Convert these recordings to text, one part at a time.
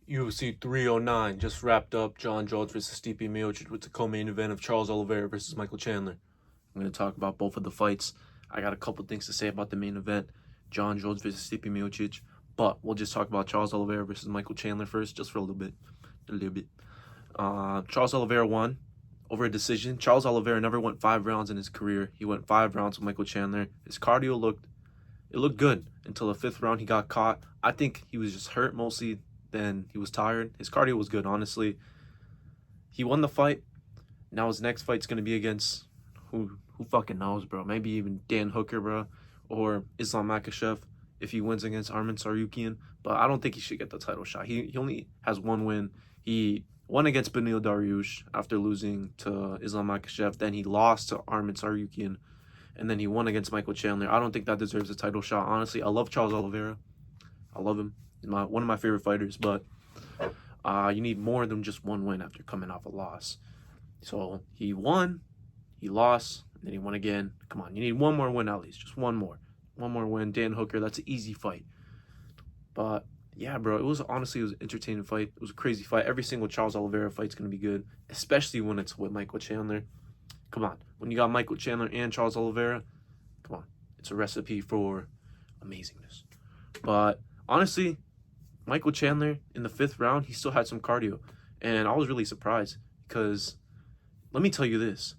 UFC 309 just wrapped up. John Jones versus Stipe Miocic with the co-main event of Charles Oliveira versus Michael Chandler. I'm going to talk about both of the fights. I got a couple things to say about the main event, John Jones versus Stipe Miocic, but we'll just talk about Charles Oliveira versus Michael Chandler first, just for a little bit. Charles Oliveira won over a decision. Charles Oliveira never went 5 rounds in his career. He went 5 rounds with Michael Chandler. His cardio looked good until the 5th round he got caught. I think he was just hurt mostly. Then he was tired. His cardio was good, honestly. He won the fight. Now his next fight's gonna be against who fucking knows, bro? Maybe even Dan Hooker, bro, or Islam Makhachev if he wins against Arman Tsarukyan. But I don't think he should get the title shot. He only has one win. He won against Beneil Dariush after losing to Islam Makhachev. Then he lost to Arman Tsarukyan, and then he won against Michael Chandler. I don't think that deserves a title shot. Honestly, I love Charles Oliveira. I love him. He's one of my favorite fighters, but you need more than just one win after coming off a loss. So he won, he lost, and then he won again. Come on, you need one more win at least, just one more win. Dan Hooker, that's an easy fight. But yeah, bro, it was an entertaining fight. It was a crazy fight. Every single Charles Oliveira fight's gonna be good, especially when it's with Michael Chandler. Come on, when you got Michael Chandler and Charles Oliveira, come on, it's a recipe for amazingness. But honestly, Michael Chandler in the 5th round, he still had some cardio. And I was really surprised because let me tell you this.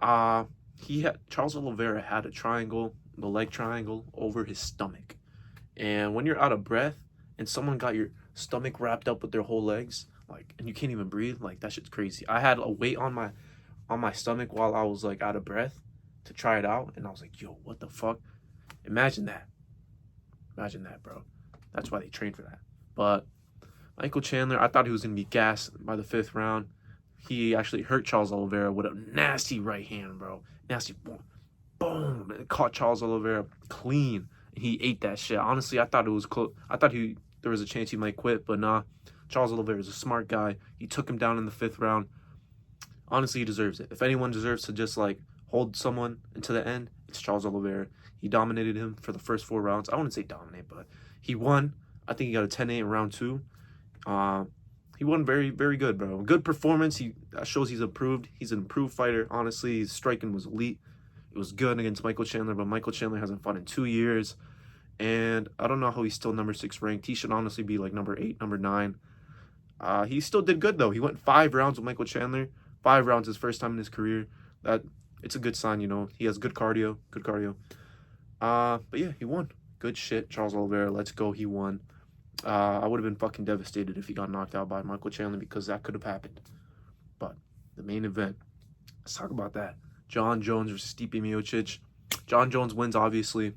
Charles Oliveira had a triangle, the leg triangle, over his stomach. And when you're out of breath and someone got your stomach wrapped up with their whole legs, and you can't even breathe, that shit's crazy. I had a weight on my stomach while I was out of breath to try it out, and I was like, yo, what the fuck? Imagine that. Imagine that, bro. That's why they trained for that. But Michael Chandler, I thought he was going to be gassed by the 5th round. He actually hurt Charles Oliveira with a nasty right hand, bro. Nasty boom. It caught Charles Oliveira clean. And he ate that shit. Honestly, I thought it was close. I thought there was a chance he might quit, but nah. Charles Oliveira is a smart guy. He took him down in the 5th round. Honestly, he deserves it. If anyone deserves to just hold someone until the end, it's Charles Oliveira. He dominated him for the first 4 rounds. I wouldn't say dominate, but he won. I think he got a 10-8 in round 2. He won very, very good, bro. Good performance. That shows he's improved. He's an improved fighter. Honestly, his striking was elite. It was good against Michael Chandler, but Michael Chandler hasn't fought in 2 years. And I don't know how he's still number 6 ranked. He should honestly be number 8, number 9. He still did good, though. He went 5 rounds with Michael Chandler. 5 rounds his first time in his career. It's a good sign, He has good cardio. But yeah, he won. Good shit, Charles Oliveira. Let's go. He won. I would have been fucking devastated if he got knocked out by Michael Chandler because that could have happened. But the main event, let's talk about that. John Jones versus Stipe Miocic. John Jones wins, obviously.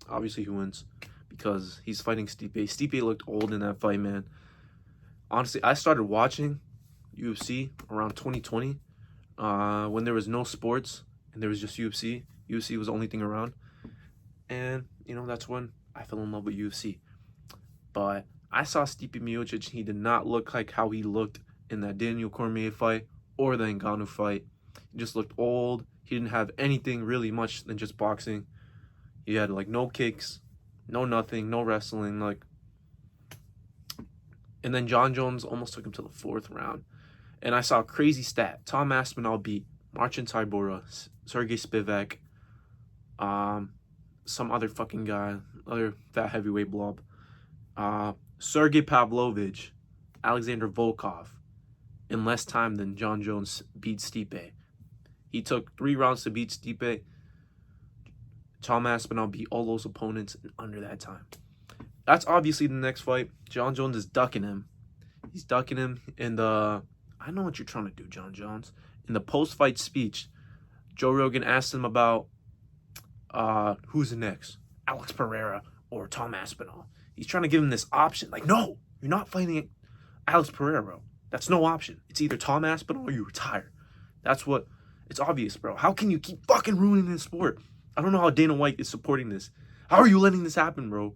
Obviously, he wins because he's fighting Stipe. Stipe looked old in that fight, man. Honestly, I started watching UFC around 2020 when there was no sports and there was just UFC. UFC was the only thing around. And, that's when I fell in love with UFC. But I saw Stipe Miocic. He did not look like how he looked in that Daniel Cormier fight or the Ngannou fight. He just looked old. He didn't have anything really much than just boxing. He had no kicks, no nothing, no wrestling. And then John Jones almost took him to the 4th round. And I saw a crazy stat. Tom Aspinall beat Marcin Tybura, Sergey Spivak, some other fucking guy, other fat heavyweight blob. Sergey Pavlovich, Alexander Volkov, in less time than John Jones beat Stipe. He took 3 rounds to beat Stipe. Tom Aspinall beat all those opponents in under that time. That's obviously the next fight. John Jones is ducking him. He's ducking him in the... I know what you're trying to do, John Jones. In the post-fight speech, Joe Rogan asked him about who's next, Alex Pereira or Tom Aspinall. He's trying to give him this option. No, you're not fighting Alex Pereira, bro. That's no option. It's either Tom Aspinall or you retire. It's obvious, bro. How can you keep fucking ruining this sport? I don't know how Dana White is supporting this. How are you letting this happen, bro?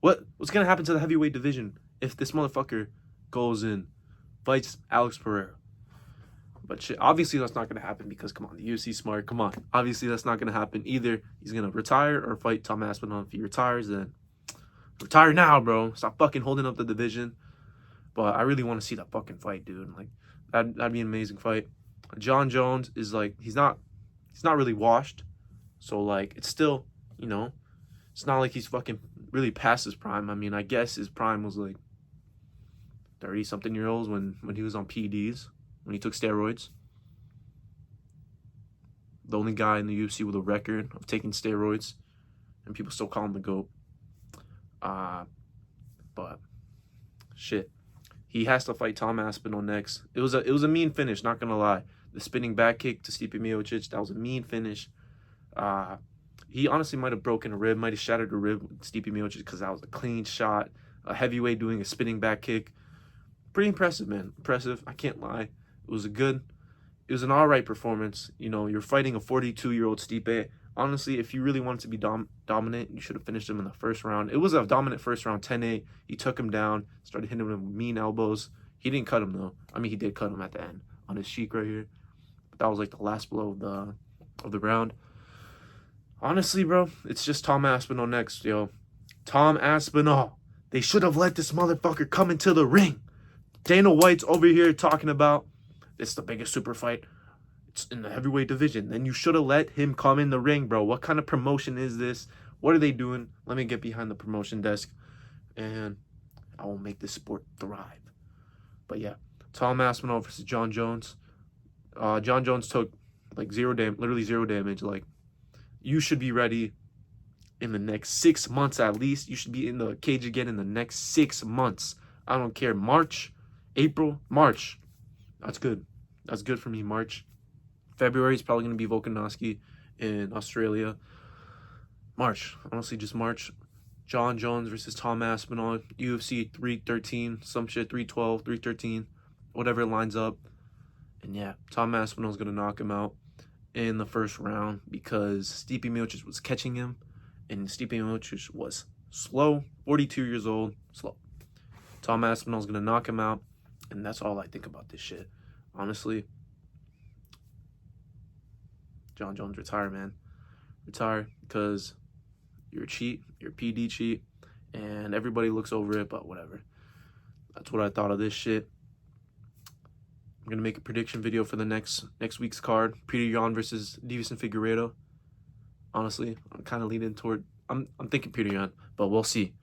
What's going to happen to the heavyweight division if this motherfucker goes and fights Alex Pereira? But shit, obviously that's not going to happen because, come on, the UFC smart. Come on. Obviously that's not going to happen. Either he's going to retire or fight Tom Aspinall. If he retires, then Retire now, bro. Stop fucking holding up the division. But I really want to see that fucking fight, dude. Like, that'd be an amazing fight. John Jones is like, he's not really washed. So, like, it's still, you know, it's not like he's fucking really past his prime. I mean, I guess his prime was like 30-something-year-olds when he was on PEDs, when he took steroids. The only guy in the UFC with a record of taking steroids, and people still call him the GOAT. But shit, he has to fight Tom Aspinall next. It was a mean finish, not gonna lie. The spinning back kick to Stipe Miocic, that was a mean finish. He honestly might have broken a rib, might have shattered a rib with Stipe Miocic because that was a clean shot. A heavyweight doing a spinning back kick. Pretty impressive, man. Impressive. I can't lie. It was an all right performance. You know, you're fighting a 42-year-old Stipe. Honestly, if you really wanted to be dominant, you should have finished him in the first round. It was a dominant first round, 10-8. He took him down, started hitting him with mean elbows. He didn't cut him, though. I mean, he did cut him at the end on his cheek right here. But that was like the last blow of the round. Honestly, bro, it's just Tom Aspinall next, yo. Tom Aspinall. They should have let this motherfucker come into the ring. Dana White's over here talking about it's the biggest super fight. It's in the heavyweight division. Then you should have let him come in the ring, bro. What kind of promotion is this? What are they doing? Let me get behind the promotion desk, and I will make this sport thrive. But yeah, Tom Aspinall versus John Jones. John Jones took like literally zero damage. Like, you should be ready in the next 6 months at least. You should be in the cage again in the next 6 months. I don't care. March, April, March. That's good. That's good for me. March. February is probably going to be Volkanovski in Australia. March. Honestly, just March. John Jones versus Tom Aspinall. UFC 313. Some shit. 312, 313. Whatever lines up. And yeah, Tom Aspinall is going to knock him out in the first round because Stipe Miocic was catching him. And Stipe Miocic was slow. 42 years old. Slow. Tom Aspinall is going to knock him out. And that's all I think about this shit. Honestly. John Jones, retire, man. Retire, because you're a cheat. You're a PD cheat. And everybody looks over it, but whatever. That's what I thought of this shit. I'm going to make a prediction video for the next week's card. Peter Yan versus Davis and Figueiredo. Honestly, I'm kind of leaning toward... I'm thinking Peter Yan, but we'll see.